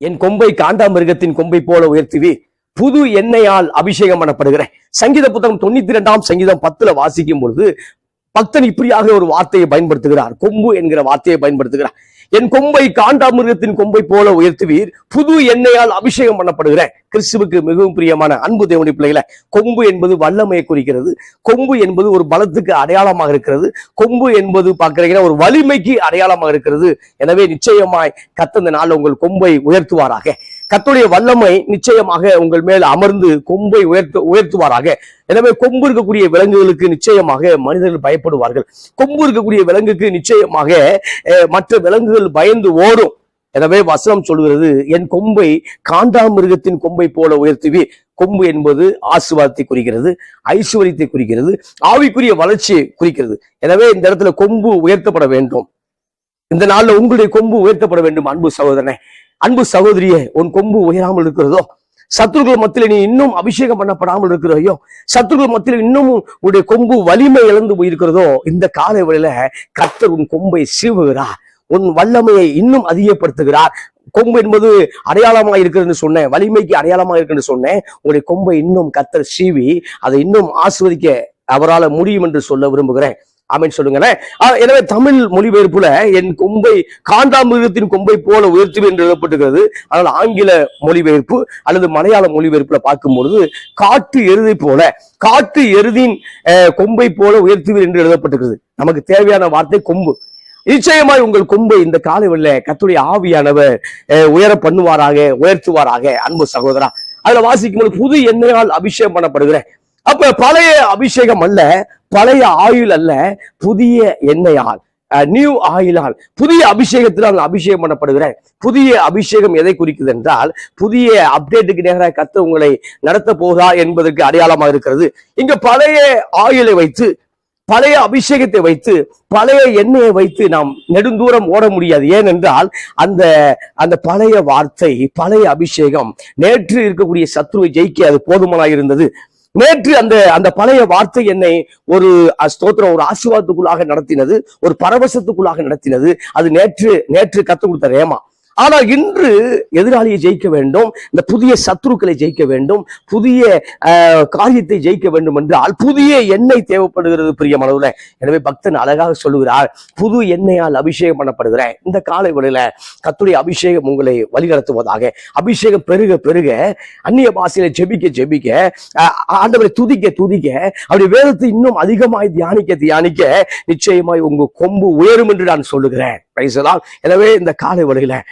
என் கொம்பை காண்டாமிருகத்தின் கொம்பை போல உயர்த்துவி, புது எண்ணெயால் அபிஷேகம் பண்ணப்படுகிறேன். சங்கீத புத்தகம் 92 சங்கீதம் 10 வாசிக்கும் பொழுது பக்தன் இப்படியாக ஒரு வார்த்தையை பயன்படுத்துகிறார். கொம்பு என்கிற வார்த்தையை பயன்படுத்துகிறார். என் கொம்பை காண்டாமிருகத்தின் கொம்பை போல உயர்த்துவீர், புது எண்ணெயால் அபிஷேகம் பண்ணப்படுகிறேன். கிறிஸ்துவுக்கு மிகவும் பிரியமான அன்பு தேவனுடைய பிள்ளைகளை, கொம்பு என்பது வல்லமையை குறிக்கிறது. கொம்பு என்பது ஒரு பலத்துக்கு அடையாளமாக இருக்கிறது. கொம்பு என்பது பார்க்கிறீங்கன்னா ஒரு வலிமைக்கு அடையாளமாக இருக்கிறது. எனவே நிச்சயமாய் கர்த்தர் இந்த நாள் உங்கள் கொம்பை உயர்த்துவாராக. கர்த்தருடைய வல்லமை நிச்சயமாக உங்கள் மேல் அமர்ந்து கொம்பை உயர்த்துவாராக. எனவே கொம்பு இருக்கக்கூடிய விலங்குகளுக்கு நிச்சயமாக மனிதர்கள் பயப்படுவார்கள். கொம்பு இருக்கக்கூடிய விலங்குக்கு நிச்சயமாக மற்ற விலங்குகள் பயந்து ஓடும். எனவே வசனம் சொல்கிறது, என் கொம்பை காண்டாமிருகத்தின் கொம்பை போல உயர்த்துவி. கொம்பு என்பது ஆசீர்வாதத்தை குறிக்கிறது, ஐஸ்வர்யத்தை குறிக்கிறது, ஆவிக்குரிய வளர்ச்சியை குறிக்கிறது. எனவே இந்த இடத்துல கொம்பு உயர்த்தப்பட வேண்டும். இந்த நாள்ல உங்களுடைய கொம்பு உயர்த்தப்பட வேண்டும். அன்பு சகோதரனே, அன்பு சகோதரியே, உன் கொம்பு உயராமல் இருக்கிறதோ, சத்துருக்கள் மத்தியில நீ இன்னும் அபிஷேகம் பண்ணப்படாமல் இருக்கிறையோ, சத்துருக்கள் மத்தியில இன்னமும் உன்னுடைய கொம்பு வலிமை இழந்து போயிருக்கிறதோ, இந்த காலை வேளையில கர்த்தர் உன் கொம்பை சீவுகிறார். உன் வல்லமையை இன்னும் அதிகப்படுத்துகிறார். கொம்பு என்பது அடையாளமாக இருக்கிறது சொன்னேன், வலிமைக்கு அடையாளமாக இருக்குன்னு சொன்னேன். உங்களுடைய கொம்பை இன்னும் கர்த்தர் சீவி அதை இன்னும் ஆசீர்வதிக்க அவரால் முடியும் என்று சொல்ல விரும்புகிறேன். ஆமென் சொல்லுங்களேன். எனவே தமிழ் மொழிபெயர்ப்புல என் கொம்பை காண்டாமிருகத்தின் கொம்பை போல உயர்த்துவேன் என்று எழுதப்பட்டிருக்கிறது. ஆனால் ஆங்கில மொழிபெயர்ப்பு அல்லது மலையாள மொழிபெயர்ப்புல பார்க்கும்பொழுது காட்டு எருதை போல, காட்டு எருதின் கொம்பை போல உயர்த்துவேன் என்று எழுதப்பட்டிருக்கிறது. நமக்கு தேவையான வார்த்தை கொம்பு. நிச்சயமாய் உங்கள் கொம்பை இந்த காலைவெளியில கர்த்தருடைய ஆவியானவர் உயர பண்ணுவாராக, உயர்த்துவாராக. அன்பு சகோதரா, அதுல வாசிக்கும் போது புது எண்ணெயால் அபிஷேகம் பண்ணப்படுகிறேன். அப்ப பழைய அபிஷேகம் அல்ல, பழைய ஆயுள் அல்ல, புதிய எண்ணெயால், நியூ ஆயிலால், புதிய அபிஷேகத்தினால் அபிஷேகம் பண்ணப்படுகிறேன். புதிய அபிஷேகம் எதை குறிக்குது என்றால், புதிய அப்டேட்டுக்கு நேராக கர்த்தர் உங்களை நடத்த போகிறா என்பதற்கு அடையாளமாக இருக்கிறது. இங்க பழைய ஆயுளை வைத்து, பழைய அபிஷேகத்தை வைத்து, பழைய எண்ணெயை வைத்து நாம் நெடுந்தூரம் ஓட முடியாது. ஏனென்றால் அந்த பழைய வார்த்தை, பழைய அபிஷேகம் நேற்று இருக்கக்கூடிய சத்ருவை ஜெயிக்க அது போதுமானாக இருந்தது. நேற்று அந்த பழைய வார்த்தை என்னை ஒரு ஸ்தோத்திரம், ஒரு ஆசீர்வாதத்துக்குள்ளாக நடத்தினது, ஒரு பரவசத்துக்குள்ளாக நடத்தினது. அது நேற்று கற்றுக் கொடுத்த ரேமா. ஆனால் இன்று எதிராளியை ஜெயிக்க வேண்டும், இந்த புதிய சத்துருக்களை ஜெயிக்க வேண்டும், புதிய காரியத்தை ஜெயிக்க வேண்டும் என்றால் புதிய எண்ணெய் தேவைப்படுகிறது பிரியமானவர்களே. எனவே பக்தன் அழகாக சொல்லுகிறார், புது எண்ணெயால் அபிஷேகம் பண்ணப்படுகிறேன். இந்த காலை வேளையில கர்த்தருடைய அபிஷேகம் உங்களை வழிநடத்துவதாக. அபிஷேகம் பெருக பெருக, அந்நிய பாஷையில ஜெபிக்க ஆண்டவரை துதிக்க அவருடைய வேதத்தை இன்னும் அதிகமாய் தியானிக்க நிச்சயமாய் உங்க கொம்பு உயரும் என்று நான் சொல்லுகிறேன். எனவே இந்த காலை வேளையில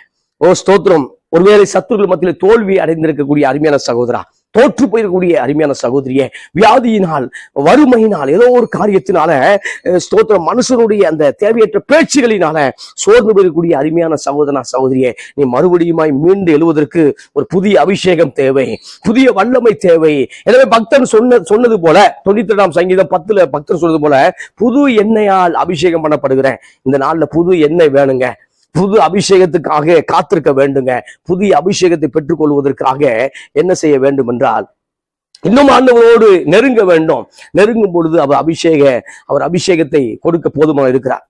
ஸ்தோத்திரம், ஒருவேளை சத்துருக்கள் மத்தியில் தோல்வி அடைந்திருக்கக்கூடிய அருமையான சகோதரா, தோற்று போயிருக்கக்கூடிய அருமையான சகோதரியே, வியாதியினால், வறுமையினால், ஏதோ ஒரு காரியத்தினால ஸ்தோத்திரம், மனுஷனுடைய அந்த தேவையற்ற பேச்சுகளினால சோர்ந்து போயிருக்கக்கூடிய அருமையான சகோதரா, சகோதரியே, நீ மறுபடியுமாய் மீண்டு எழுவதற்கு ஒரு புதிய அபிஷேகம் தேவை, புதிய வல்லமை தேவை. எனவே பக்தன் சொன்னது போல 92 சங்கீதம் 10 பக்தன் சொன்னது போல புது எண்ணெயால் அபிஷேகம் பண்ணப்படுகிறேன். இந்த நாள்ல புது எண்ணெய் வேணுங்க. புது அபிஷேகத்துக்காக காத்திருக்க வேண்டுங்க. புதிய அபிஷேகத்தை பெற்றுக் கொள்வதற்காக என்ன செய்ய வேண்டும் என்றால், இன்னும் ஆண்டவரோடு நெருங்க வேண்டும். நெருங்கும் பொழுது அவர் அபிஷேகத்தை கொடுக்க போதுமாக இருக்கிறார்.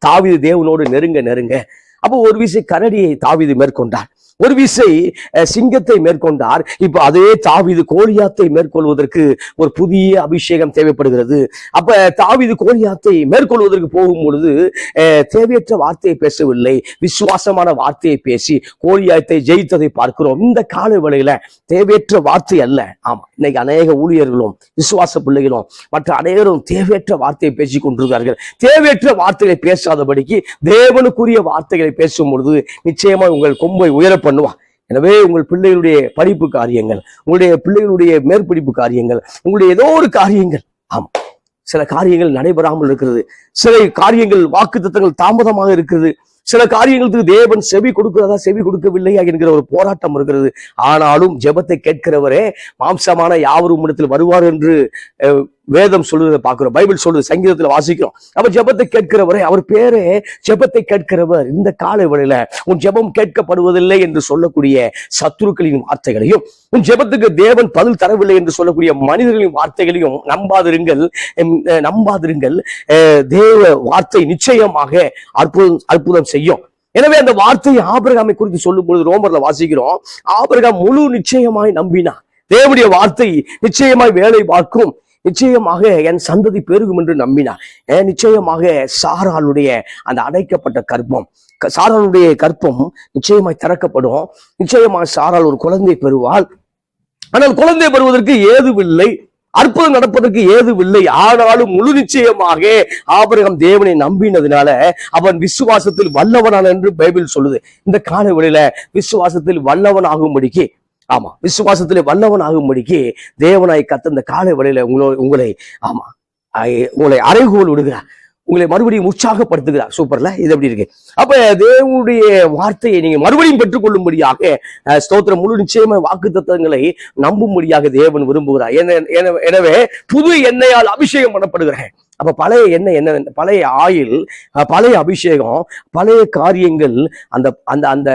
தாவீது தேவனோடு நெருங்க அப்போ ஒரு விசை கரடியை தாவீது மேற்கொண்டார், ஒரு விசை சிங்கத்தை மேற்கொண்டார். இப்ப அதே தாவீது கோலியாத்தை மேற்கொள்வதற்கு ஒரு புதிய அபிஷேகம் தேவைப்படுகிறது. அப்ப தாவீது கோலியாத்தை மேற்கொள்வதற்கு போகும் பொழுது தேவையற்ற வார்த்தையை பேசவில்லை, விசுவாசமான வார்த்தையை பேசி கோலியாத்தை ஜெயித்ததை பார்க்கிறோம். இந்த கால வேளையில தேவையற்ற வார்த்தை அல்ல. ஆமா, இன்னைக்கு அநேக ஊழியர்களும் விசுவாச பிள்ளைகளும் மற்ற அனைவரும் தேவையற்ற வார்த்தையை பேசிக் கொண்டிருக்கிறார்கள். தேவையற்ற வார்த்தைகளை பேசாதபடிக்கு தேவனுக்குரிய வார்த்தைகளை பேசும் பொழுது நிச்சயமா உங்கள் கொம்பை உயர பண்ணுவா. எனவே உங்கள் பிள்ளைகளுடைய படிப்பு காரியங்கள், உங்களுடைய பிள்ளைகளுடைய மேற்படிப்பு காரியங்கள், உங்களுடைய ஏதோ ஒரு காரியங்கள், ஆமா, சில காரியங்கள் நடைபெறாமல் இருக்கிறது, சில காரியங்கள் வாக்குத்தத்தங்கள் தாமதமாக இருக்கிறது, சில காரியங்களுக்கு தேவன் செவி கொடுக்கிறதா செவி கொடுக்கவில்லையா என்கிற ஒரு போராட்டம் இருக்கிறது. ஆனாலும் ஜெபத்தை கேட்கிறவரே மாம்சமான யாவரும் இடத்தில் வருவார் என்று வேதம் சொல்லுறதை பார்க்கிறோம், பைபிள் சொல்லுது, சங்கீதத்துல வாசிக்கிறோம். அப்ப ஜெபத்தை கேட்கிறவரே, அவர் பேரே ஜெபத்தை கேட்கிறவர். இந்த காலை வேளையில உன் ஜெபம் கேட்கப்படுவதில்லை என்று சொல்லக்கூடிய சத்துருக்களின் வார்த்தைகளையும், உன் ஜெபத்துக்கு தேவன் பதில் தரவில்லை என்று சொல்லக்கூடிய மனிதர்களின் வார்த்தைகளையும் நம்பாதிருங்கள். தேவ வார்த்தை நிச்சயமாக அற்புதம் செய்யும். எனவே அந்த வார்த்தையை ஆபிரகாமை குறித்து சொல்லும் பொழுது ரோமர்ல வாசிக்கிறோம், ஆபிரகாம் முழு நிச்சயமாய் நம்பினார். தேவனுடைய வார்த்தை நிச்சயமாய் வேலை பார்க்கும், நிச்சயமாக என் சந்ததி பெருகும் என்று நம்பினார். நிச்சயமாக சாராளுடைய அந்த அடைக்கப்பட்ட கர்ப்பம், சாராளுடைய கர்ப்பம் நிச்சயமாய் திறக்கப்படும். நிச்சயமாக சாராள் ஒரு குழந்தை பெறுவாள். ஆனால் குழந்தை பெறுவதற்கு ஏதுவில்லை, அற்புதம் நடப்பதற்கு ஏதுவில்லை. ஆனாலும் முழு நிச்சயமாக ஆபிரகாம் தேவனை நம்பினதுனால அவன் விசுவாசத்தில் வல்லவனான் என்று பைபிள் சொல்லுது. இந்த காலவெளியில விசுவாசத்தில் வல்லவன் ஆகும்படிக்கு, ஆமா, விசுவாசத்திலே வல்லவன் ஆகும்படிக்கு தேவனாய் கத்த இந்த காலவெளியில உங்களை ஆமா உங்களை அறைகோல் விடுகிறார், உங்களை மறுபடியும் உற்சாகப்படுத்துகிறார். சூப்பர்ல, இது எப்படி இருக்கு? அப்ப தேவனுடைய வார்த்தையை நீங்க மறுபடியும் பெற்றுக்கொள்ளும்படியாக ஸ்தோத்திரம், முழு நிச்சயமா வாக்கு தத்துவங்களை நம்பும்படியாக தேவன் விரும்புகிறார். எனவே புது எண்ணெயால் அபிஷேகம் பண்ணப்படுகிறேன். அப்ப பழைய எண்ணெய் என்ன? பழைய ஆயில், பழைய அபிஷேகம், பழைய காரியங்கள், அந்த அந்த அந்த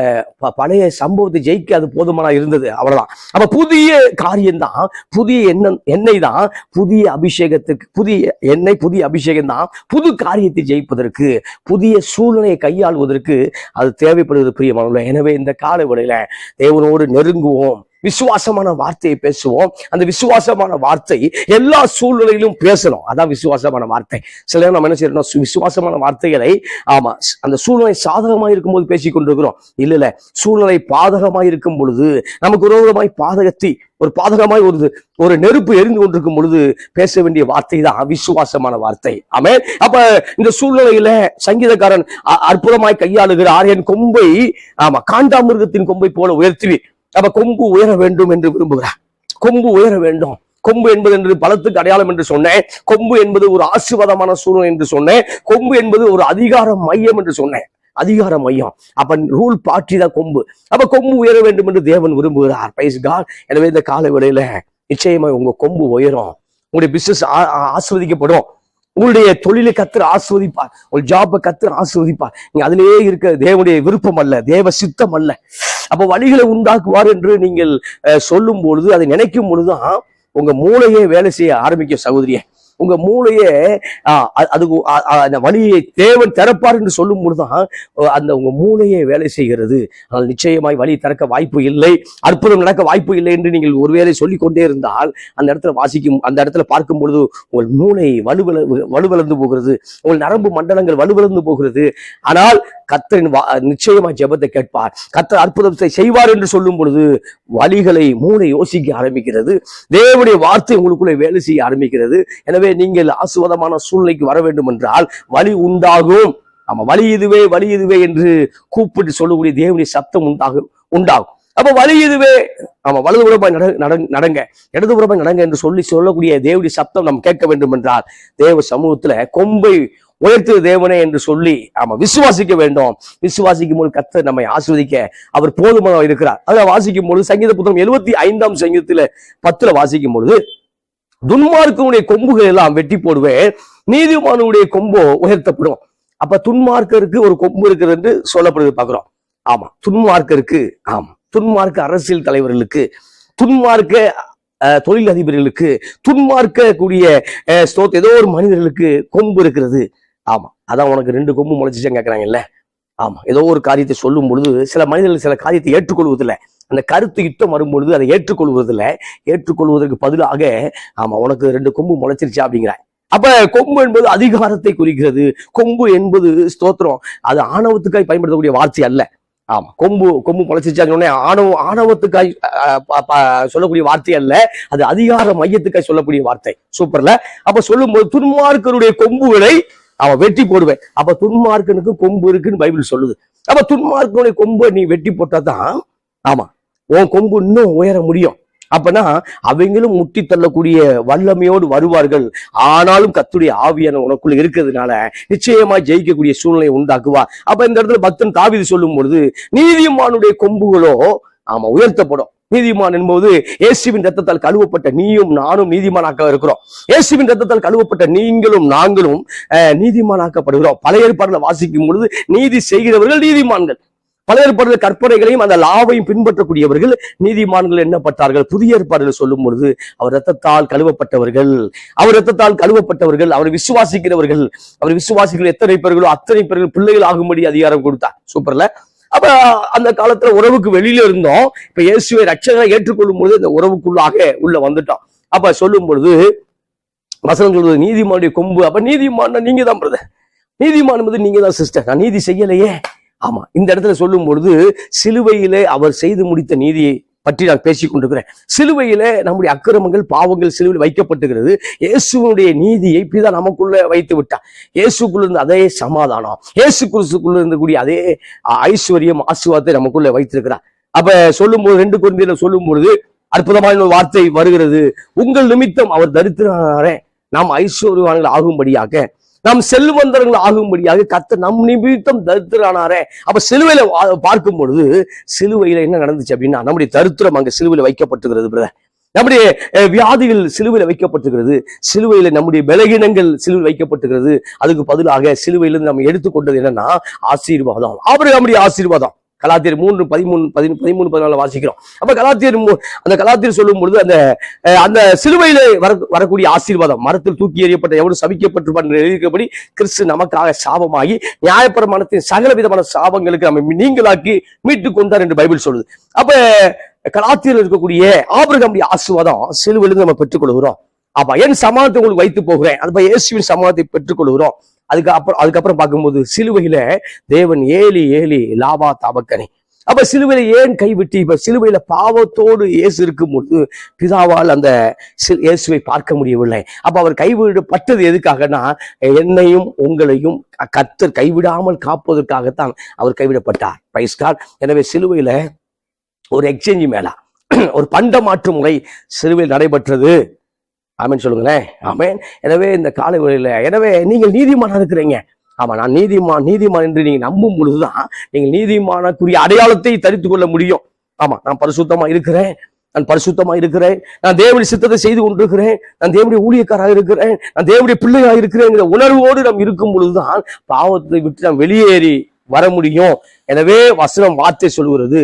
பழைய சம்பவத்தை ஜெயிக்க அது போதுமானா இருந்தது, அவ்வளவுதான். அப்ப புதிய காரியம்தான், புதிய எண்ணெய் தான் புதிய அபிஷேகத்துக்கு, புதிய எண்ணெய் புதிய அபிஷேகம் தான் புது காரியத்தை ஜெயிப்பதற்கு, புதிய சூழ்நிலையை கையாளுவதற்கு அது தேவைப்படுவது பிரியமானவர்களே. எனவே இந்த காலவெளியில தேவனோடு நெருங்குவோம், விசுவாசமான வார்த்தையை பேசுவோம். அந்த விசுவாசமான வார்த்தை எல்லா சூழ்நிலையிலும் பேசணும். அதான் விசுவாசமான வார்த்தை. சில நேரம் நம்ம என்ன செய்யறோம், விசுவாசமான வார்த்தைகளை ஆமா அந்த சூழ்நிலை சாதகமாக இருக்கும் போது பேசிக் கொண்டிருக்கிறோம். இல்ல, சூழ்நிலை பாதகமாய் இருக்கும் பொழுது, நமக்கு விரோதமாய் ஒரு பாதகமாய் ஒரு நெருப்பு எரிந்து கொண்டிருக்கும் பொழுது பேச வேண்டிய வார்த்தை தான் விசுவாசமான வார்த்தை. ஆமென். அப்ப இந்த சூழ்நிலையில சங்கீதக்காரன் அற்புதமாய் கையாளுகிறார். என் கொம்பை ஆமா காண்டாமிருகத்தின் கொம்பை போல உயர்த்துவி. அப்ப கொம்பு உயர வேண்டும் என்று விரும்புகிறார். கொம்பு உயர வேண்டும். கொம்பு என்பது என்று பலத்துக்கு அடையாளம் என்று சொன்னேன். கொம்பு என்பது ஒரு ஆசீர்வாதமான சூழ்நிலை என்று சொன்னேன். கொம்பு என்பது ஒரு அதிகார மையம் என்று சொன்னேன். அதிகார மையம். அப்ப ரூல் பார்ட்டி தான் கொம்பு. அப்ப கொம்பு உயர வேண்டும் என்று தேவன் விரும்புகிறார். Praise God. எனவே இந்த கால வேளையில நிச்சயமா உங்க கொம்பு உயரும். உங்களுடைய பிசினஸ் ஆஸ்வதிக்கப்படும். உங்களுடைய தொழிலை கத்தர் ஆஸ்வதிப்பார். ஒரு ஜாபை கத்தர் ஆஸ்வதிப்பார். நீங்க அதிலேயே இருக்க தேவனுடைய விருப்பம் அல்ல, தேவ சித்தம் அல்ல. அப்ப வழிகளை உண்டாக்குவார் என்று நீங்கள் சொல்லும் பொழுது, அதை நினைக்கும் பொழுதுதான் உங்க மூளையே வேலை செய்ய ஆரம்பிக்கும். சகோதரியே, உங்க மூளையே அந்த வழியை தேவன் திறப்பார் என்று சொல்லும் பொழுதுதான் அந்த உங்க மூளையே வேலை செய்கிறது. ஆனால் நிச்சயமாய் வழி திறக்க வாய்ப்பு இல்லை, அற்புதம் நடக்க வாய்ப்பு இல்லை என்று நீங்கள் ஒருவேளை சொல்லிக் கொண்டே இருந்தால் அந்த இடத்துல பார்க்கும் பொழுது உங்கள் மூளை வலுவிழந்து போகிறது, உங்கள் நரம்பு மண்டலங்கள் வலுவிழந்து போகிறது. ஆனால் கர்த்தரின் நிச்சயமா ஜெபத்தை கேட்பார், கர்த்தர் அற்புதத்தை செய்வார் என்று சொல்லும் பொழுது வழிகளை மூளை யோசிக்க ஆரம்பிக்கிறது, தேவனுடைய வார்த்தை உங்களுக்குள்ளே வேலை செய்ய ஆரம்பிக்கிறது. எனவே நீங்கள் ஆசீர்வாதமான சூழ்நிலைக்கு வர வேண்டும் என்றால் வழி உண்டாகும். ஆமா, வழி இதுவே என்று கூப்பிட்டு சொல்லக்கூடிய தேவனுடைய சத்தம் உண்டாகும். அப்ப வழி இதுவே, ஆமா, வலதுபுறமாய் நடங்க, இடதுபுறமாய் நடங்க என்று சொல்லக்கூடிய தேவனுடைய சத்தம் நாம் கேட்க வேண்டும் என்றால் தேவ சமூகத்துல கொம்பை உயர்த்து தேவனே என்று சொல்லி ஆமா விசுவாசிக்க வேண்டும். விசுவாசிக்கும் போது கர்த்தர் நம்மை ஆசீர்வதிக்க அவர் போதுமாக இருக்கிறார். அதை வாசிக்கும் பொழுது சங்கீத புத்தகம் 75 சங்கீதத்துல 10 வாசிக்கும் பொழுது, துன்மார்க்கனுடைய கொம்புகள் எல்லாம் வெட்டி போடுவேன், நீதிமானுடைய கொம்போ உயர்த்தப்படும். அப்ப துன்மார்க்கருக்கு ஒரு கொம்பு இருக்கிறது என்று சொல்லப்படுது பாக்குறோம். ஆமா, துன்மார்க்கருக்கு, ஆமா, துன்மார்க்க அரசியல் தலைவர்களுக்கு, துன்மார்க்க தொழில் அதிபர்களுக்கு, துன்மார்க்க கூடிய ஏதோ ஒரு மனிதர்களுக்கு கொம்பு இருக்கிறது. ஆமா, அதான் உனக்கு 2 கொம்பு முளைச்சிச்சேன்னு கேட்கறாங்கல்ல. ஆமா, ஏதோ ஒரு காரியத்தை சொல்லும் பொழுது சில மனிதர்கள் சில காரியத்தை ஏற்றுக்கொள்வதில்லை. அந்த கருத்து யுத்தம் வரும்பொழுது அதை ஏற்றுக்கொள்வதில்லை. ஏற்றுக்கொள்வதற்கு பதிலாக ஆமா உனக்கு 2 கொம்பு முளைச்சிருச்சா அப்படிங்கிறாங்க. அப்ப கொம்பு என்பது அதிகாரத்தை குறிக்கிறது. கொம்பு என்பது ஸ்தோத்திரம், அது ஆணவத்துக்காய் பயன்படுத்தக்கூடிய வார்த்தை அல்ல. ஆமா, கொம்பு முளைச்சிருச்சாங்க ஆணவத்துக்காய் சொல்லக்கூடிய வார்த்தை அல்ல, அது அதிகார மையத்துக்காய் சொல்லக்கூடிய வார்த்தை. சூப்பர்ல. அப்ப சொல்லும் போது துன்மார்க்கருடைய கொம்புகளை அவன் வெட்டி போடுவேன். அப்ப துன்மார்க்கனுக்கு கொம்பு இருக்குன்னு பைபிள் சொல்லுது. அப்ப துன்மார்க்கனுடைய கொம்பை நீ வெட்டி போட்டாதான் ஆமா உன் கொம்பு இன்னும் உயர முடியும். அப்பனா அவங்களும் முட்டி தள்ளக்கூடிய வல்லமையோடு வருவார்கள். ஆனாலும் கர்த்தருடைய ஆவியான உனக்குள்ள இருக்கிறதுனால நிச்சயமா ஜெயிக்கக்கூடிய சூழ்நிலையை உண்டாக்குவா. அப்ப இந்த இடத்துல பக்தன் தாவீது சொல்லும் பொழுது, நீதிமானுடைய கொம்புகளோ ஆமா உயர்த்தப்படும். நீதிமான் என்பது இயேசுவின் ரத்தத்தால் கழுவப்பட்ட நீயும் நானும் நீதிமானாக்க இருக்கிறோம். இயேசுவின் ரத்தத்தால் கழுவப்பட்ட நீங்களும் நாங்களும் நீதிமானாக்கப்படுகிறோம். பழைய ஏற்பாடுல வாசிக்கும் பொழுது நீதி செய்கிறவர்கள் நீதிமான்கள். பழைய ஏற்பாடு கற்பனைகளையும் அந்த லாவையும் பின்பற்றக்கூடியவர்கள் நீதிமான்கள் என்னப்பட்டார்கள். புதிய ஏற்பாடுகள் சொல்லும் பொழுது அவர் ரத்தத்தால் கழுவப்பட்டவர்கள், அவர் விசுவாசிக்கிறவர்கள், அவர் விசுவாசிகள் எத்தனை பேர்களோ அத்தனை பேர்கள் பிள்ளைகள் ஆகும்படி அதிகாரம் கொடுத்தார். சூப்பர்ல. அப்ப அந்த காலத்துல உறவுக்கு வெளியில இருந்தோம். இப்ப இயேசுவை ரட்சகரை ஏற்றுக்கொள்ளும் பொழுது இந்த உறவுக்குள்ளாக உள்ள வந்துட்டோம். அப்ப சொல்லும் பொழுது வசனம் சொல்வது நீதிமானுடைய கொம்பு. அப்ப நீதிமான நீங்க தான் பிரதர், நீதிமான் என்பது நீங்க தான் சிஸ்டர். நான் நீதி செய்யலையே. ஆமா, இந்த இடத்துல சொல்லும் பொழுது சிலுவையிலே அவர் செய்து முடித்த நீதியை பற்றி நான் பேசிக் கொண்டிருக்கிறேன். சிலுவையிலே நம்முடைய அக்கிரமங்கள் பாவங்கள் சிலுவையில் வைக்கப்பட்டுகிறது. இயேசுடைய நீதியை பிதா நமக்குள்ள வைத்து விட்டார். இயேசுக்குள்ள இருந்து அதே சமாதானம், இயேசு கிறிஸ்துக்குள்ள இருந்தக்கூடிய அதே ஐஸ்வர்யம் ஆசீர்வாதத்தை நமக்குள்ள வைத்திருக்கிறார். அப்ப சொல்லும் போது 2 கொரிந்தியர்ல சொல்லும் பொழுது அற்புதமான ஒரு வார்த்தை வருகிறது. உங்கள் நிமித்தம் அவர் தரித்திரனாரே, நாம் ஐஸ்வர்யவான்கள் ஆகும்படியாக, நாம் செல்வந்தர்கள் ஆகும்படியாக கர்த்தர் நம் நிமித்தம் தரித்திரனாரே. அப்ப சிலுவையில பார்க்கும் பொழுது சிலுவையில என்ன நடந்துச்சு அப்படின்னா, நம்முடைய தரித்திரம் அங்க சிலுவையில வைக்கப்பட்டுகிறது பிரதர். நம்முடைய வியாதிகள் சிலுவையில வைக்கப்பட்டுகிறது, சிலுவையில நம்முடைய பலகீனங்கள் சிலுவையில் வைக்கப்பட்டுகிறது. அதுக்கு பதிலாக சிலுவையிலிருந்து நம்ம எடுத்துக்கொண்டது என்னன்னா ஆசீர்வாதம், ஆபிரகாமுடைய ஆசீர்வாதம். கலாத்தியர் 3:13-14 வாசிக்கிறோம். அப்ப கலாத்தியர் சொல்லும் பொழுது அந்த சிலுவையில வரக்கூடிய ஆசீர்வாதம், மரத்தில் தூக்கி எறியப்பட்ட எவரும் சபிக்கப்பட்டிருப்பார் என்று எழுதியிருக்கிறபடி கிறிஸ்து நமக்காக சாபமாகி நியாயப்பிரமாணத்தின் சகல விதமான சாபங்களுக்கு நம்ம நீங்களாக்கி மீட்டு கொண்டார் என்று பைபிள் சொல்லுது. அப்ப கலாத்தியர் இருக்கக்கூடிய ஆபிரகாமுடைய ஆசீர்வாதம் சிலுவையிலிருந்து நம்ம பெற்றுக்கொள்கிறோம். அப்ப என் சமாதத்தை உங்களுக்கு வைத்து போகிறேன், அப்ப இயேசுவின் சமாதத்தை பெற்றுக்கொள்கிறோம். அதுக்கப்புறம் பார்க்கும்போது சிலுவையில தேவன் ஏலி ஏலி லாபா தாபக்கனி. அப்ப சிலுவையில ஏன் கைவிட்டு, இப்ப சிலுவையில பாவத்தோடு இயேசு இருக்கும் பொழுது பிதாவால் அந்த இயேசுவை பார்க்க முடியவில்லை. அப்ப அவர் கைவிடப்பட்டது எதுக்காகனா, என்னையும் உங்களையும் கர்த்தர் கைவிடாமல் காப்பதற்காகத்தான் அவர் கைவிடப்பட்டார். Price God. எனவே சிலுவையில ஒரு எக்ஸ்சேஞ்ச் மேலா, ஒரு பண்ட மாற்று முறை சிலுவையில் நடைபெற்றது. ஆமேன் சொல்லுங்களேன். ஆமேன். எனவே இந்த காலை வேளையில, எனவே நீங்கள் நீதிமானா இருக்கிறீங்க. ஆமா, நான் நீதிமான் என்று நீங்க நம்பும் பொழுதுதான் நீங்கள் நீதிமானக்குரிய அடையாளத்தை தரித்து கொள்ள முடியும். ஆமா, நான் பரிசுத்தமா இருக்கிறேன், நான் தேவனுடைய சித்தத்தை செய்து கொண்டிருக்கிறேன், நான் தேவனுடைய ஊழியக்காராக இருக்கிறேன், நான் தேவனுடைய பிள்ளையாக இருக்கிறேன் உணர்வோடு நாம் இருக்கும் பொழுதுதான் பாவத்தை விட்டு நாம் வெளியேறி வர முடியும். எனவே வசனம் வார்த்தை சொல்கிறது,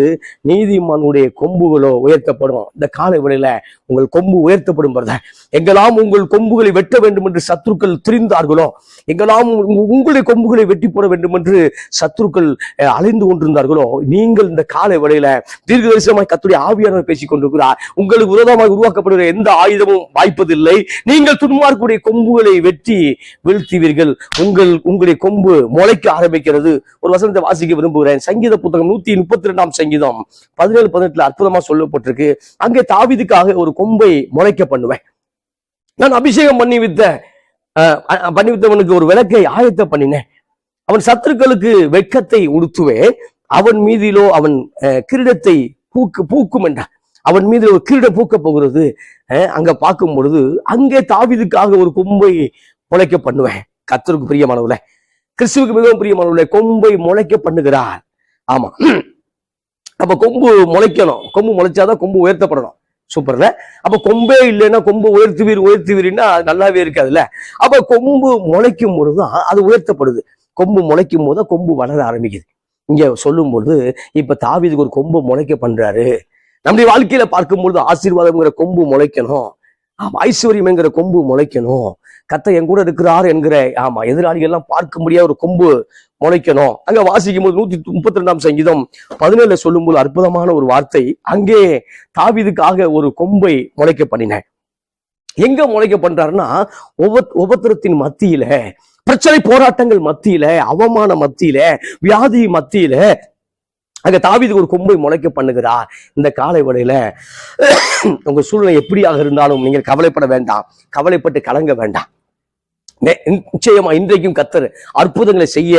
நீதிமானுடைய கொம்புகளோ உயர்த்தப்படும். இந்த காலை வேளையில உங்கள் கொம்பு உயர்த்தப்படும் பிரதர். எங்கெல்லாம் உங்கள் கொம்புகளை வெட்ட வேண்டும் என்று சத்துருக்கள் திரிந்தார்களோ, எங்கெல்லாம் உங்களுடைய கொம்புகளை வெட்டி போட வேண்டும் என்று சத்துருக்கள் அலைந்து கொண்டிருந்தார்களோ, நீங்கள் இந்த காலை வேளையில தீர்க்கதரிசனமாய் கர்த்தருடைய ஆவியானவர் பேசிக் கொண்டிருக்கிறார். உங்களுக்கு விரோதமாக உருவாக்கப்படுகிற எந்த ஆயுதமும் வாய்ப்பதில்லை. நீங்கள் துன்மார்க்குடைய கொம்புகளை வெட்டி வீழ்த்துவீர்கள். உங்களுடைய கொம்பு முளைக்க ஆரம்பிக்கிறது. ஒரு வசனத்தை வாசிக்க விரும்புகிறேன். சங்கீத புத்தகம் 132 சங்கீதம் 17-18 அற்புதமா சொல்லப்பட்டிருக்கு. அங்கே தாவீதுக்காக ஒரு கொம்பை முளைக்க பண்ணுவேன், நான் அபிஷேகம் பண்ணிவித்தவனுக்கு ஒரு விளக்கை ஆயத்த பண்ணினேன், அவன் சத்துருக்களுக்கு வெட்கத்தை உடுத்துவேன், அவன் மீதிலோ அவன் கிரீடத்தை பூக்கும் என்றார். அவன் மீது ஒரு கிரீட பூக்க போகிறது. அங்க பார்க்கும் பொழுது அங்கே தாவீதுக்காக ஒரு கொம்பை முளைக்க பண்ணுவேன். கர்த்தருக்கு பிரியமானவர்களே, கிறிஸ்துவுக்கு மிகவும் பிரியமானவர்களே, கொம்பை முளைக்க பண்ணுகிறார். ஆமா, அப்ப கொம்பு முளைக்கணும். கொம்பு முளைச்சாதான் கொம்பு உயர்த்தப்படணும். சூப்பர்ல. அப்ப கொம்பே இல்லைன்னா கொம்பு உயர்த்துவீர்னா நல்லாவே இருக்காதுல்ல. அப்ப கொம்பு முளைக்கும் பொழுதுதான் அது உயர்த்தப்படுது. கொம்பு முளைக்கும் போது கொம்பு வளர ஆரம்பிக்குது. இங்க சொல்லும் பொழுது இப்ப தாவீதுக்கு ஒரு கொம்பு முளைக்க பண்றாரு. நம்முடைய வாழ்க்கையில பார்க்கும்பொழுது ஆசீர்வாதம்ங்கிற கொம்பு முளைக்கணும், ஐஸ்வர்யம் என்கிற கொம்பு முளைக்கணும், கர்த்தர் என் கூட இருக்கிறார் என்கிற எதிராளிகள் எல்லாம் பார்க்க முடியாத ஒரு கொம்பு முளைக்கணும். அங்க வாசிக்கும் போது 132 சங்கீதம் 17 சொல்லும் போது அற்புதமான ஒரு வார்த்தை, அங்கே தாவீதுக்காக ஒரு கொம்பை முளைக்க பண்ணினேன். எங்க முளைக்க பண்றாருன்னா, உபத்திரத்தின் மத்தியில, பிரச்சனை போராட்டங்கள் மத்தியில, அவமான மத்தியில, வியாதி மத்தியில அங்க தாவீதுக்கு ஒரு கொம்பை முளைக்க பண்ணுகிறார். இந்த காலை வேளையில உங்க சூழ்நிலை எப்படியாக இருந்தாலும் நீங்கள் கவலைப்பட வேண்டாம், கவலைப்பட்டு கலங்க வேண்டாம். நிச்சயமா இன்றைக்கும் கர்த்தர் அற்புதங்களை செய்ய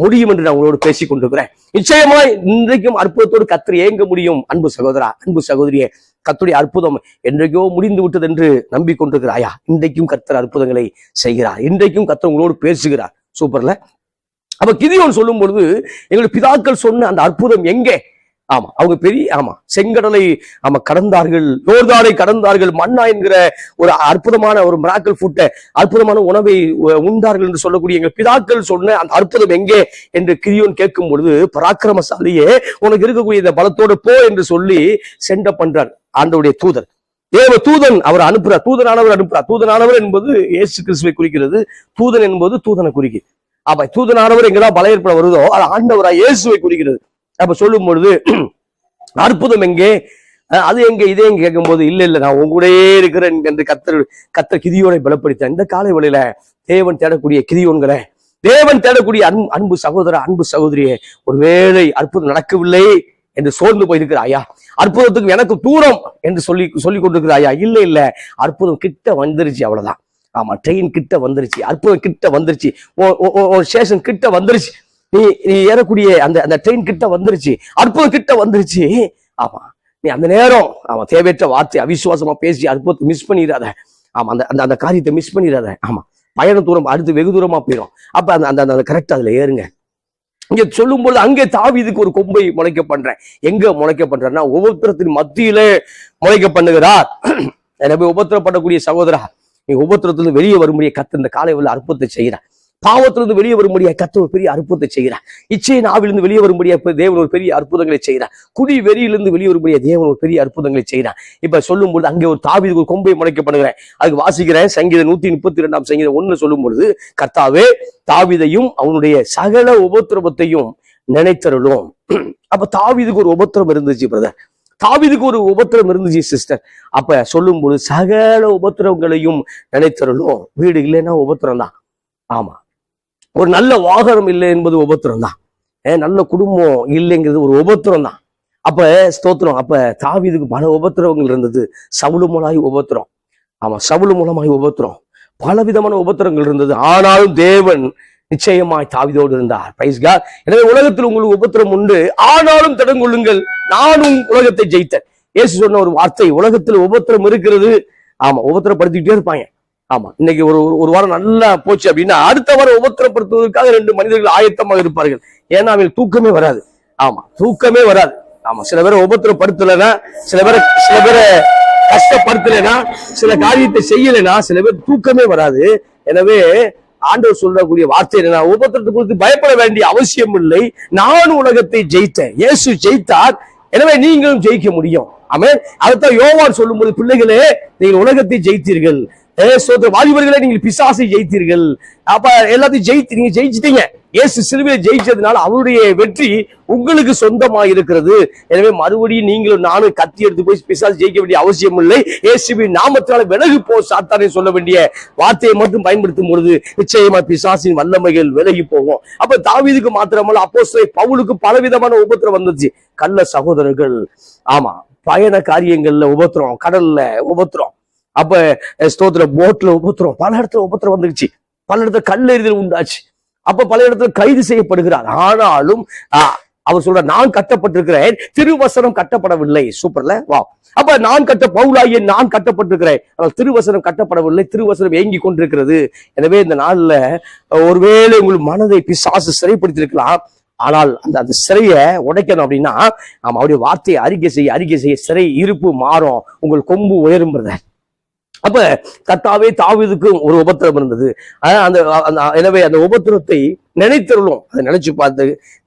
முடியும் என்று நான் உங்களோடு பேசிக் கொண்டிருக்கிறேன். நிச்சயமா இன்றைக்கும் அற்புதத்தோடு கர்த்தர் ஏங்க முடியும். அன்பு சகோதரா, அன்பு சகோதரியே, கர்த்தருடைய அற்புதம் என்றைக்கோ முடிந்து விட்டது என்று நம்பிக்கொண்டிருக்கிறாயா? இன்றைக்கும் கர்த்தர் அற்புதங்களை செய்கிறார். இன்றைக்கும் கர்த்தர் உங்களோடு பேசுகிறார். சூப்பர்ல. அப்ப கிதியோன் சொல்லும் பொழுது, எங்களுடைய பிதாக்கள் சொன்ன அந்த அற்புதம் எங்கே? ஆமா, அவங்க பெரிய செங்கடலை கடந்தார்கள், யோர்தானை கடந்தார்கள், மன்னா என்கிற ஒரு அற்புதமான ஒரு மிராக்கிள் ஃபுட்டை, அற்புதமான உணவை உண்டார்கள் என்று சொல்லக்கூடிய எங்கள் பிதாக்கள் சொன்ன அந்த அற்புதம் எங்கே என்று கிதியோன் கேட்கும் பொழுது, பராக்கிரமசாலியே உனக்கு இருக்கக்கூடிய இந்த பலத்தோடு போ என்று சொல்லி சென்ட பண்றார் ஆண்டவருடைய தூதர். தேவ தூதன் அவர் அனுப்புறார், தூதனானவர் அனுப்புறார். தூதனானவர் என்பது இயேசு கிறிஸ்துவை குறிக்கிறது, தூதன் என்பது தூதனை குறிக்கிறது. அப்ப தூதனானவர் எங்கெல்லாம் பல ஏற்பட வருதோ அது ஆண்டவராய் இயேசுவை குறிக்கிறது. அப்ப சொல்லும் பொழுது அற்புதம் எங்கே, அது எங்க, இதே எங்க கேட்கும் போது, இல்ல நான் உங்களுடைய இருக்கிறேன் என்று கத்தர் கிதியோனை பலப்படுத்த. இந்த காலை வேளையில தேவன் தேடக்கூடிய கிதியோன்களை, தேவன் தேடக்கூடிய அன்பு சகோதர, அன்பு சகோதரியே, ஒருவேளை அற்புதம் நடக்கவில்லை என்று சோர்ந்து போயிருக்கிற ஐயா, அற்புதத்துக்கு எனக்கு தூரம் என்று சொல்லி கொண்டிருக்கிற ஐயா, இல்ல அற்புதம் கிட்ட வந்துருச்சு, அவ்வளவுதான். ஆமா, ட்ரெயின் கிட்ட வந்துருச்சு, அற்புதம் கிட்ட வந்துருச்சு, ஸ்டேஷன் கிட்ட வந்துருச்சு, நீ ஏறக்கூடிய அந்த ட்ரெயின் கிட்ட வந்துருச்சு, அற்புதம் கிட்ட வந்துருச்சு. ஆமா, நீ அந்த நேரம் தேவையற்ற வார்த்தை அவிசுவாசமா பேசி அற்புதத்தை மிஸ் பண்ணிடாத. ஆமா, அந்த காரியத்தை மிஸ் பண்ணிடாத. ஆமா, பயண தூரம் அடுத்து வெகு தூரமா போயிடும். அப்ப அந்த கரெக்டா அதுல ஏறுங்க. இங்க சொல்லும் பொழுது அங்கே தாவீதுக்கு ஒரு கொம்பை முளைக்க பண்றேன். எங்க முளைக்க பண்றேன்னா உபத்திரத்தின் மத்தியிலே முளைக்க பண்ணுகிறார். எனவே உபத்திரப்படக்கூடிய சகோதரா, நீ உபத்திரத்திலிருந்து வெளியே வரும்படிய கத்து இந்த காலை உள்ள அற்புதத்தை செய்கிறார். பாவத்திலிருந்து வெளியே வரும்படியா கத்த ஒரு பெரிய அற்புதத்தை செய்கிறார். இச்சையின் ஆவிலிருந்து வெளியே வரும்படியா தேவன் ஒரு பெரிய அற்புதங்களை செய்கிறார். குடி வெறியிலிருந்து வெளியே வரும்படியா தேவன் ஒரு பெரிய அற்புதங்களை செய்கிறார். இப்ப சொல்லும் பொழுது அங்கே ஒரு தாவீதுக்கு ஒரு கொம்பை முளைக்க பண்ணுகிறேன். அதுக்கு வாசிக்கிறேன் சங்கீதம் 132 சங்கீதம் 1 சொல்லும் பொழுது, கர்த்தாவே தாவீதையும் அவனுடைய சகல உபத்திரவத்தையும் நினைத்தருளும். அப்ப தாவீதுக்கு ஒரு உபத்திரம் இருந்துச்சு பிரதர், தாவீதுக்கு ஒரு உபத்திரம் இருந்துச்சு சிஸ்டர். அப்ப சொல்லும் பொழுது சகல உபத்திரவங்களையும் நினைத்தருளும். வீடு இல்லைன்னா உபத்திரம் தான். ஆமா, ஒரு நல்ல வாகனம் இல்லை என்பது உபத்திரம் தான். நல்ல குடும்பம் இல்லைங்கிறது ஒரு உபத்திரம் தான். அப்ப ஸ்தோத்திரம். அப்ப தாவீதுக்கு பல உபத்திரவங்கள் இருந்தது. சவுலு மூலமாய் உபத்திரம். ஆமா, சவுலு மூலமாய் உபத்திரம், பல விதமான உபத்திரங்கள் இருந்தது. ஆனாலும் தேவன் நிச்சயமாய் தாவீதோடு இருந்தார். Praise God. எனவே உலகத்தில் உங்களுக்கு உபத்திரம் உண்டு, ஆனாலும் தடங்கொள்ளுங்கள், நானும் உலகத்தை ஜெயித்தேன். இயேசு சொன்ன ஒரு வார்த்தை, உலகத்தில் உபத்திரம் இருக்கிறது. ஆமா, உபத்திரப்படுத்திக்கிட்டே இருப்பாங்க. ஆமா, இன்னைக்கு ஒரு வாரம் நல்லா போச்சு அப்படின்னா அடுத்த வாரம் உபத்திரப்படுத்துவதற்காக 2 மனிதர்கள் ஆயத்தமாக இருப்பார்கள். ஏன்னா அவங்களுக்கு தூக்கமே வராது. ஆமா, தூக்கமே வராது. ஆமா, சில பேரை உபத்திரப்படுத்தலைன்னா, சில பேரை கஷ்டப்படுத்தலைன்னா, சில காரியத்தை செய்யலைன்னா சில பேர் தூக்கமே வராது. எனவே ஆண்டவர் சொல்லக்கூடிய வார்த்தை என்னன்னா, உபத்திரத்தை குறித்து பயப்பட வேண்டிய அவசியம் இல்லை, நான் உலகத்தை ஜெயித்தேன். இயேசு ஜெயித்தார், எனவே நீங்களும் ஜெயிக்க முடியும். ஆமென். அதைத்தான் யோவான் சொல்லும்போது, பிள்ளைகளே நீங்கள் உலகத்தை ஜெயித்தீர்கள், வாலிபர்களே நீங்கள் பிசாசை ஜெயித்தீர்கள். அப்ப எல்லாத்தையும் நீங்க ஜெயிச்சிட்டீங்க. இயேசு சிலுவையை ஜெயிச்சதுனால அவருடைய வெற்றி உங்களுக்கு சொந்தமா இருக்கிறது. எனவே மறுபடியும் நீங்களும் நானும் கத்தி எடுத்து போய் பிசாசு ஜெயிக்க வேண்டிய அவசியம் இல்லை. இயேசுவின் நாமத்தால விலகி போ சாத்தானே சொல்ல வேண்டிய வார்த்தையை மட்டும் பயன்படுத்தும் பொழுது நிச்சயமா பிசாசின் வல்லமைகள் விலகி போகும். அப்ப தாவீதுக்கு மாத்திரமல்ல, அப்போஸ்தலன் பவுலுக்கு பலவிதமான உபத்திரம் வந்துச்சு. கள்ள சகோதரர்கள், ஆமா, பயண காரியங்கள்ல உபத்திரம், கடல்ல உபத்திரம், அப்ப ஸ்தோத்திரம் போட்ல உபத்திரம், பல இடத்துல உபத்திரம் வந்துருச்சு, பல இடத்துல கல்லெறிதல் உண்டாச்சு. அப்ப பல இடத்துல கைது செய்யப்படுகிறார். ஆனாலும் அவர் சொல்ற, நான் கட்டப்பட்டிருக்கிறேன், திருவசனம் கட்டப்படவில்லை. சூப்பர்ல, வா. அப்ப பவுலாகிய நான் கட்டப்பட்டிருக்கிறேன், ஆனால் திருவசனம் கட்டப்படவில்லை, திருவசனம் ஏங்கி கொண்டிருக்கிறது. எனவே இந்த நாள்ல ஒருவேளை உங்கள் மனதை பிசாசு சிறைப்படுத்திருக்கலாம். ஆனால் அந்த சிறையை உடைக்கணும் அப்படின்னா அவருடைய வார்த்தையை அறிக்கை செய்ய சிறை இருப்பு மாறும், உங்கள் கொம்பு உயரும். அப்ப கர்த்தாவே தாவீதுக்கும் ஒரு உபத்திரம் இருந்தது. எனவே அந்த உபத்திரத்தை நினைத்தருளும். அதை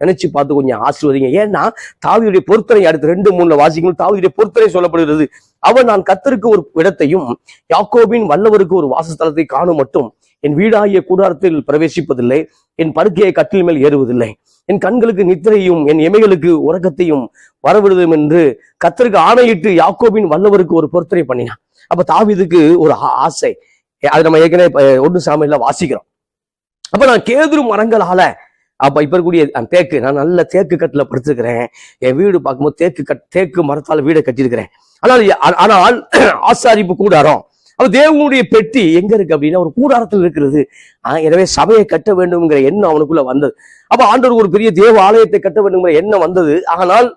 நினைச்சு பார்த்து கொஞ்சம் ஆசீர்வதிங்க. ஏன்னா தாவீதுடைய பொருத்தனை அடுத்து 2-3 வாசிக்கும் தாவீதுடைய பொருத்தனை சொல்லப்படுகிறது. அவன், நான் கர்த்தருக்கு ஒரு இடத்தையும் யாக்கோபின் வல்லவருக்கு ஒரு வாசஸ்தலத்தை காணும் மட்டும் என் வீடாகிய கூடாரத்தில் பிரவேசிப்பதில்லை, என் படுக்கையை கட்டில் மேல் ஏறுவதில்லை, என் கண்களுக்கு நித்திரையும் என் எமைகளுக்கு உறக்கத்தையும் வரவிடுதும் என்று கர்த்தருக்கு ஆணையிட்டு யாக்கோபின் வல்லவருக்கு ஒரு பொருத்தனை பண்ணினான். அப்ப தாவீதுக்கு ஒரு ஆசை, அது நம்ம ஏற்கனவே 1 சாமுவேல்ல வாசிக்கிறோம். அப்ப நான் கேதுரு மரங்களால, அப்ப இப்ப இருக்கக்கூடிய தேக்கு, நான் நல்ல தேக்கு கட்டுல படுத்துக்கிறேன், என் வீடு பார்க்கும்போது தேக்கு மரத்தால வீடை கட்டியிருக்கிறேன். ஆனால் ஆசாரிப்பு கூடாரம், அப்ப தேவனுடைய பெட்டி எங்க இருக்கு அப்படின்னா ஒரு கூடாரத்தில் இருக்கிறது. எனவே சபையை கட்ட வேண்டும்ங்கிற எண்ணம் அவனுக்குள்ள வந்தது. அப்ப ஆண்டவர் ஒரு பெரிய தேவ ஆலயத்தை கட்ட வேண்டும்ங்கிற எண்ணம் வந்தது. ஆனால்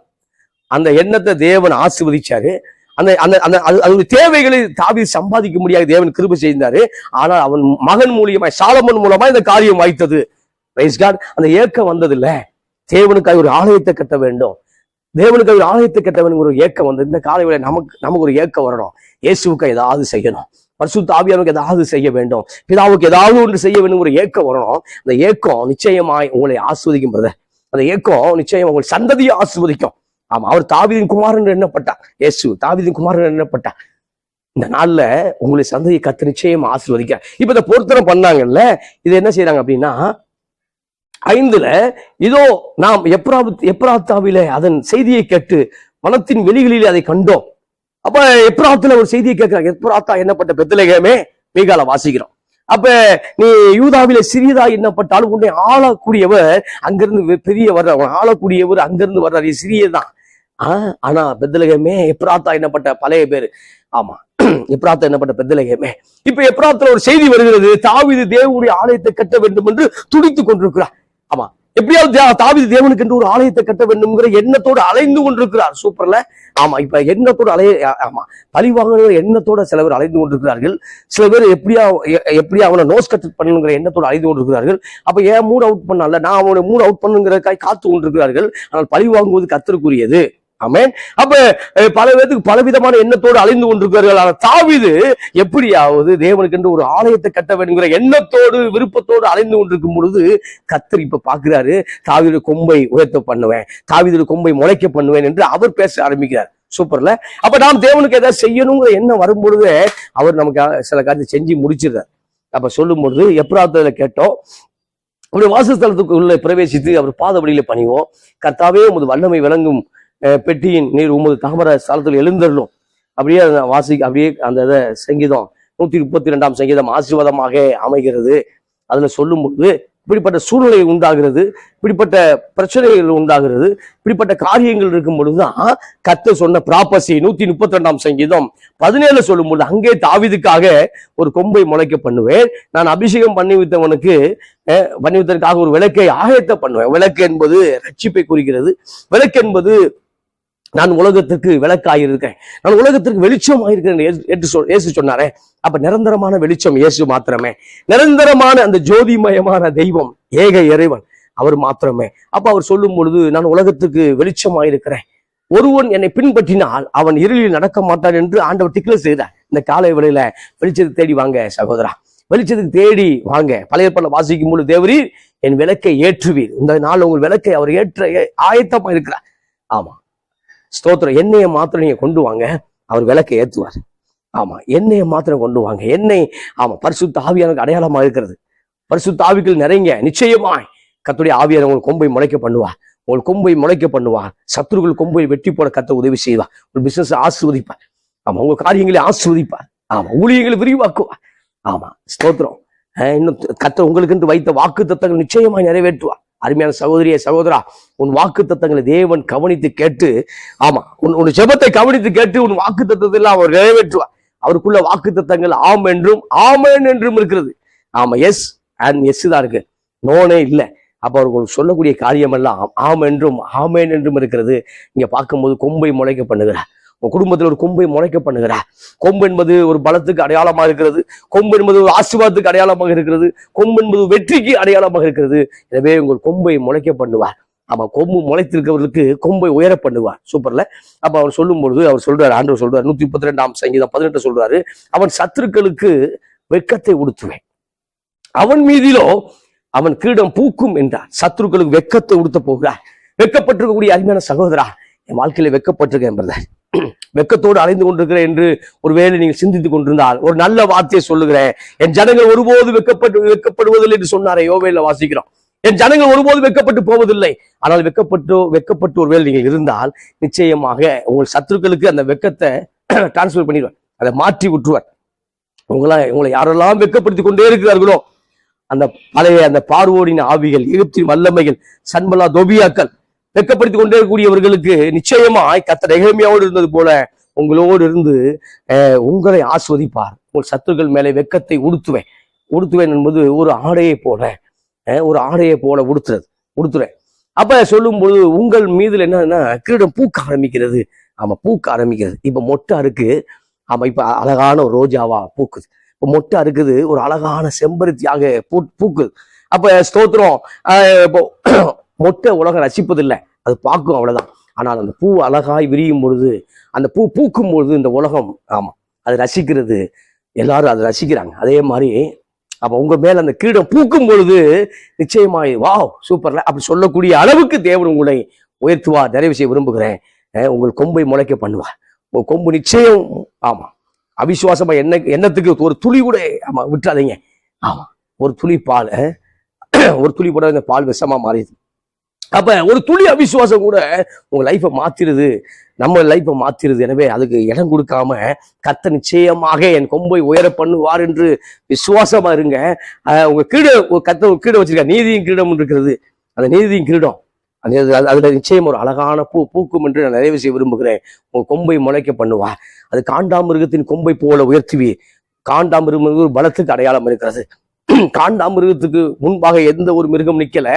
அந்த எண்ணத்தை தேவன் ஆசீர்வதிச்சாரு. அந்த தேவைகளை தாவீது சம்பாதிக்க முடியாது, தேவன் கிருபை செய்தாரு. ஆனால் அவன் மகன் மூலியமாய், சாலமன் மூலமா இந்த காரியம் வாய்த்தது. Praise God. அந்த ஏக்கம் வந்தது இல்ல, தேவனுக்காக ஒரு ஆலயத்தை கட்ட வேண்டும். தேவனுக்கு ஒரு ஆலயத்தை கட்டவனுக்கு ஒரு ஏக்கம் வந்து இந்த காலையில நமக்கு ஒரு ஏக்கம் வரணும். இயேசுவுக்கு ஏதாவது செய்யணும், பரிசுத்த ஆவியானுக்கு ஏதாவது செய்ய வேண்டும், பிதாவுக்கு ஏதாவது ஒன்று செய்ய வேண்டும், ஒரு ஏக்கம் வரணும். அந்த ஏக்கம் நிச்சயமாய் உங்களை ஆஸ்வதிக்கும் பிரதர். அந்த ஏக்கம் நிச்சயம் உங்கள் சந்ததியை ஆஸ்வதிக்கும். ஆமா, அவர் தாவீதின் குமாரன் எண்ணப்பட்டார். இயேசு தாவீதின் குமாரன் எண்ணப்பட்டார். இந்த நாள்ல உங்களை சந்ததியை கர்த்தர் நிச்சயமா ஆசீர்வதிக்க. இப்ப இதை பொருத்தனம் பண்ணாங்கல்ல, இது என்ன செய்யறாங்க அப்படின்னா 5 இதோ நாம் எப்ராத்தாவிலே அதன் செய்தியை கேட்டு வனத்தின் வெளிகளிலே அதை கண்டோம். அப்ப எப்ராத்துல ஒரு செய்தியை கேட்கிறாங்க. எப்ராத்தா என்னப்பட்ட பெத்லகேமே மீகால வாசிக்கிறோம். அப்ப நீ யூதாவிலே சிறியதா என்னப்பட்டாலும் உன்னை ஆளக்கூடியவர் அங்கிருந்து பெரிய வர்ற, ஆளக்கூடியவர் அங்கிருந்து வர்றாரு, சிறியதான். ஆனா பெத்லகேமே எப்ராத்தா என்னப்பட்ட பழைய பேரு. ஆமா, எப்ராத்தா என்னப்பட்ட பெத்லகேமே. இப்ப எப்ராத்துல ஒரு செய்தி வருகிறது, தாவீது தேவனுடைய ஆலயத்தை கட்ட வேண்டும் என்று துடித்துக் கொண்டிருக்கிறார். ஆமா, எப்படியாவது தாவீது தேவனுக்கு என்று ஒரு ஆலயத்தை கட்ட வேண்டும்ங்கிற எண்ணத்தோடு அலைந்து கொண்டிருக்கிறார். சூப்பர்ல. ஆமா, இப்ப எண்ணத்தோடு ஆமா, பழி வாங்குற எண்ணத்தோட சில பேர் அலைந்து கொண்டிருக்கிறார்கள். சில பேர் எப்படியா அவனை நோஸ் கட் பண்ணுங்கிற எண்ணத்தோடு அலைந்து கொண்டிருக்கிறார்கள். அப்ப ஏன் மூட் அவுட் பண்ணல, நான் அவனை மூட் அவுட் பண்ணுங்கிறதுக்காக காத்து கொண்டிருக்கிறார்கள். ஆனால் பழி வாங்குவது கர்த்தருக்குரியது. ஆமென். அப்ப பல பேருக்கு பலவிதமான எண்ணத்தோடு அலைந்து கொண்டிருக்கிறார்கள். ஆனால் தாவீது எப்படியாவது தேவனுக்கு என்று ஒரு ஆலயத்தை கட்ட வேண்டுங்கிற எண்ணத்தோடு விருப்பத்தோடு அலைந்து கொண்டிருக்கும் பொழுது கர்த்தர் இப்ப பாக்குறாரு, தாவீது கொம்பை உயர்த்த பண்ணுவேன், தாவீது கொம்பை முளைக்க பண்ணுவேன் என்று அவர் பேச ஆரம்பிக்கிறார். சூப்பர்ல. அப்ப நாம் தேவனுக்கு ஏதாவது செய்யணுங்கிற எண்ணம் வரும்பொழுது அவர் நமக்கு சில காரியத்தை செஞ்சு முடிச்சிடுறார். அப்ப சொல்லும் பொழுது எப்ராத்துல கேட்டோம், அவருடைய வாசஸ்தலத்துக்கு உள்ள பிரவேசித்து அவர் பாதவடியில பணிவோம். கர்த்தாவே உமது வல்லமை விளங்கும் பெட்டியின் நீர் உமது தாமர ஸ்தலத்தில் எழுந்தருளும். அப்படியே அப்படியே அந்த சங்கீதம் 132 சங்கீதம் ஆசீர்வாதமாக அமைகிறது. அதுல சொல்லும் பொழுது இப்படிப்பட்ட சூழ்நிலை உண்டாகிறது, இப்படிப்பட்ட பிரச்சனைகள் உண்டாகிறது, இப்படிப்பட்ட காரியங்கள் இருக்கும் பொழுதுதான் கர்த்தர் சொன்ன ப்ராபசி 132 சங்கீதம் 17 சொல்லும் பொழுது, அங்கே தாவீதுக்காக ஒரு கொம்பை முளைக்க பண்ணுவேன், நான் அபிஷேகம் பண்ணிவித்ததற்காக ஒரு விளக்கை ஆயத்த பண்ணுவேன். விளக்கு என்பது ரட்சிப்பை குறிக்கிறது. விளக்கு என்பது நான் உலகத்திற்கு விளக்காயிருக்கேன், நான் உலகத்திற்கு வெளிச்சமாயிருக்கிறேன் இயேசு சொன்னாரே. அப்ப நிரந்தரமான வெளிச்சம் இயேசு மாத்திரமே, நிரந்தரமான அந்த ஜோதிமயமான தெய்வம் ஏக இறைவன் அவர் மாத்திரமே. அப்ப அவர் சொல்லும் பொழுது நான் உலகத்துக்கு வெளிச்சமாயிருக்கிறேன், ஒருவன் என்னை பின்பற்றினால் அவன் இருளில் நடக்க மாட்டான் என்று ஆண்டவர் டிக்ளேர் செய்தார். இந்த காலை வேளையில வெளிச்சத்தை தேடி வாங்க சகோதரா, வெளிச்சத்துக்கு தேடி வாங்க. பழைய ஏற்பாட்டில் வாசிக்கும் பொழுது தேவரீர் என் விளக்கை ஏற்றுவீர். இந்த நாள் உங்கள் விளக்கை அவர் ஏற்ற ஆயத்தமா இருக்கிறார். ஆமா, ஸ்தோத்திரம். எண்ணெயை மாத்திரம் நீங்க கொண்டு வாங்க, அவர் விளக்கை ஏற்றுவார். ஆமா, எண்ணெயை மாத்திரம் கொண்டு வாங்க. எண்ணெய் ஆமா பரிசுத்த ஆவியானுக்கு அடையாளமா இருக்கிறது. பரிசுத்த ஆவிகள் நிறைங்க, நிச்சயமாய் கர்த்தருடைய ஆவியார் உங்களுக்கு கொம்பை முளைக்க பண்ணுவார், உங்களுக்கு கொம்பை முளைக்க பண்ணுவார். சத்துருக்கள் கொம்பை வெட்டி போட கர்த்தர் உதவி செய்வார். ஒரு பிசினஸ் ஆசீர்வதிப்பார். ஆமா, உங்க காரியங்களை ஆசீர்வதிப்பார். ஆமா, ஊழியங்களை விரிவாக்குவார். ஆமா, ஸ்தோத்திரம். இன்னும் கர்த்தர் உங்களுக்கு வைத்த வாக்கு தத்தங்கள் நிச்சயமாய் நிறைவேற்றுவார். அருமையான சகோதரியே சகோதரா, உன் வாக்கு தத்தங்களை தேவன் கவனித்து கேட்டு, ஆமா உன் ஜெபத்தை கவனித்து கேட்டு உன் வாக்கு தத்தத்தை எல்லாம் அவர் நிறைவேற்றுவார். அவருக்குள்ள வாக்கு தத்தங்கள் ஆம் என்றும் ஆமேன் என்றும் இருக்கிறது. ஆமா, எஸ் அண்ட் எஸ் தான் இருக்கு, நோனே இல்லை. அப்ப அவருக்கு சொல்லக்கூடிய காரியம் எல்லாம் ஆம் என்றும் ஆமேன் என்றும் இருக்கிறது. இங்க பார்க்கும்போது கொம்பை முளைக்க பண்ணுகிறார். உன் குடும்பத்தில் ஒரு கொம்பை முளைக்க பண்ணுகிறார். கொம்பு என்பது ஒரு பலத்துக்கு அடையாளமா இருக்கிறது. கொம்பு என்பது ஒரு ஆசீர்வாதத்துக்கு அடையாளமாக இருக்கிறது. கொம்பு என்பது வெற்றிக்கு அடையாளமாக இருக்கிறது. எனவே உங்கள் கொம்பை முளைக்க பண்ணுவார். ஆமா, கொம்பு முளைத்திருக்கிறவர்களுக்கு கொம்பை உயர பண்ணுவார். சூப்பர்ல. அப்ப அவர் சொல்லும் பொழுது அவர் சொல்றாரு, ஆண்டவர் சொல்றாரு 132 சங்கீதம் 18 சொல்றாரு, அவன் சத்துருக்களுக்கு வெட்கத்தை உடுத்துவேன், அவன் மீதிலோ அவன் கிரீடம் பூக்கும் என்றார். சத்துருக்களுக்கு வெட்கத்தை உடுத்த போகிறார். வெட்கப்பட்டிருக்கக்கூடிய அருமையான சகோதரா, என் வாழ்க்கையில வெட்கப்பட்டிருக்கேன் பிரதர், வெட்கத்தோடு அலைந்து கொண்டிருக்கிறேன் என்று ஒருவேளை நீங்கள் சிந்தித்துக் கொண்டிருந்தால் ஒரு நல்ல வார்த்தையை சொல்லுகிறேன். என் ஜனங்கள் ஒருபோது வெட்கப்படுவதில்லை என்று சொன்னாரே, யோவேல வாசிக்கிறோம். என் ஜனங்கள் ஒருபோது வெட்கப்பட்டு போவதில்லை. ஆனால் வெட்கப்பட்டு ஒருவேளை நீங்கள் இருந்தால் நிச்சயமாக உங்கள் சத்துருக்களுக்கு அந்த வெட்கத்தை டிரான்ஸ்பர் பண்ணிடுவார், அதை மாற்றி விட்டுருவார். உங்களை யாரெல்லாம் வெட்கப்படுத்தி கொண்டே இருக்கிறார்களோ அந்த பழைய அந்த பார்வோனின் ஆவிகள், எகிப்தின் வல்லமைகள், சன்பலா தொபியாக்கள் வெட்கப்படுத்திக் கொண்டே இருக்கக்கூடியவர்களுக்கு நிச்சயமாய் கர்த்தர் எரேமியாவோடு இருந்தது போல உங்களோடு இருந்து உங்களை ஆஸ்வதிப்பார். உங்கள் சத்துருக்கள் மேலே வெட்கத்தை உடுத்துவேன் என்பது ஒரு ஆடையை போல உடுத்துறேன். அப்ப சொல்லும் பொழுது உங்கள் மீதுல என்னன்னா கிரீடம் பூக்க ஆரம்பிக்கிறது. ஆமா, பூக்க ஆரம்பிக்கிறது. இப்ப மொட்டை இருக்கு. ஆமா, இப்ப அழகான ஒரு ரோஜாவா பூக்குது. இப்ப மொட்டை இருக்குது, ஒரு அழகான செம்பருத்தியாக பூக்குது. அப்ப ஸ்தோத்திரம். இப்போ மொட்டை உலகம் ரசிப்பதில்லை, அது பார்க்கும், அவ்வளவுதான். ஆனால் அந்த பூ அழகாய் விரியும் பொழுது, அந்த பூ பூக்கும் பொழுது இந்த உலகம் ஆமா அதை ரசிக்கிறது, எல்லாரும் அதை ரசிக்கிறாங்க. அதே மாதிரி அப்ப உங்க மேல அந்த கிரீடம் பூக்கும் பொழுது நிச்சயமாய் வாவ் சூப்பர்ல அப்படி சொல்லக்கூடிய அளவுக்கு தேவன் உங்களை உயர்த்துவார். நிறைவு செய்ய விரும்புகிறேன். உங்கள் கொம்பை முளைக்க பண்ணுவார். உங்க கொம்பு நிச்சயம் ஆமா அவிசுவாசமா எண்ணத்துக்கு ஒரு துளி கூட ஆமா விட்டுறாதீங்க. ஆமா ஒரு துளி பால் ஒரு துளி கூட இந்த பால் விஷமா மாறிடுது. அப்ப ஒரு துளி அவிசுவாசம் கூட உங்க லைஃபை மாத்திருது, நம்ம லைஃபை மாத்திருது. எனவே அதுக்கு இடம் கொடுக்காம கர்த்தர் நிச்சயமாக என் கொம்பை உயர பண்ணுவார் என்று விசுவாசமா இருங்க. உங்க கர்த்தர் ஒரு கிரீடம் வச்சிருக்காரு, நீதியின் கிரீடம் இருக்கிறது. அந்த நீதியின் கிரீடம் அதுல நிச்சயம் ஒரு அழகான பூக்கும் என்று நான் நிறைவு செய்ய விரும்புகிறேன். உங்க கொம்பை முளைக்க பண்ணுவா. அது காண்டாமிருகத்தின் கொம்பை போல உயர்த்துவி. காண்டாமிருகம் ஒரு பலத்துக்கு அடையாளம் இருக்கிறது. காண்டாமிருகத்துக்கு முன்பாக எந்த ஒரு மிருகம் நிக்கல,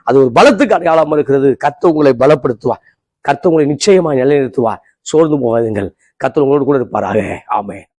அது ஒரு பலத்துக்கு அடையாளம் இருக்கிறது. கர்த்தர் உங்களை பலப்படுத்துவார். கர்த்தர் உங்களை நிச்சயமா நிலைநிறுத்துவார். சோர்ந்து போகாதீர்கள். கர்த்தர் உங்களோடு கூட இருப்பாராக. ஆமென்.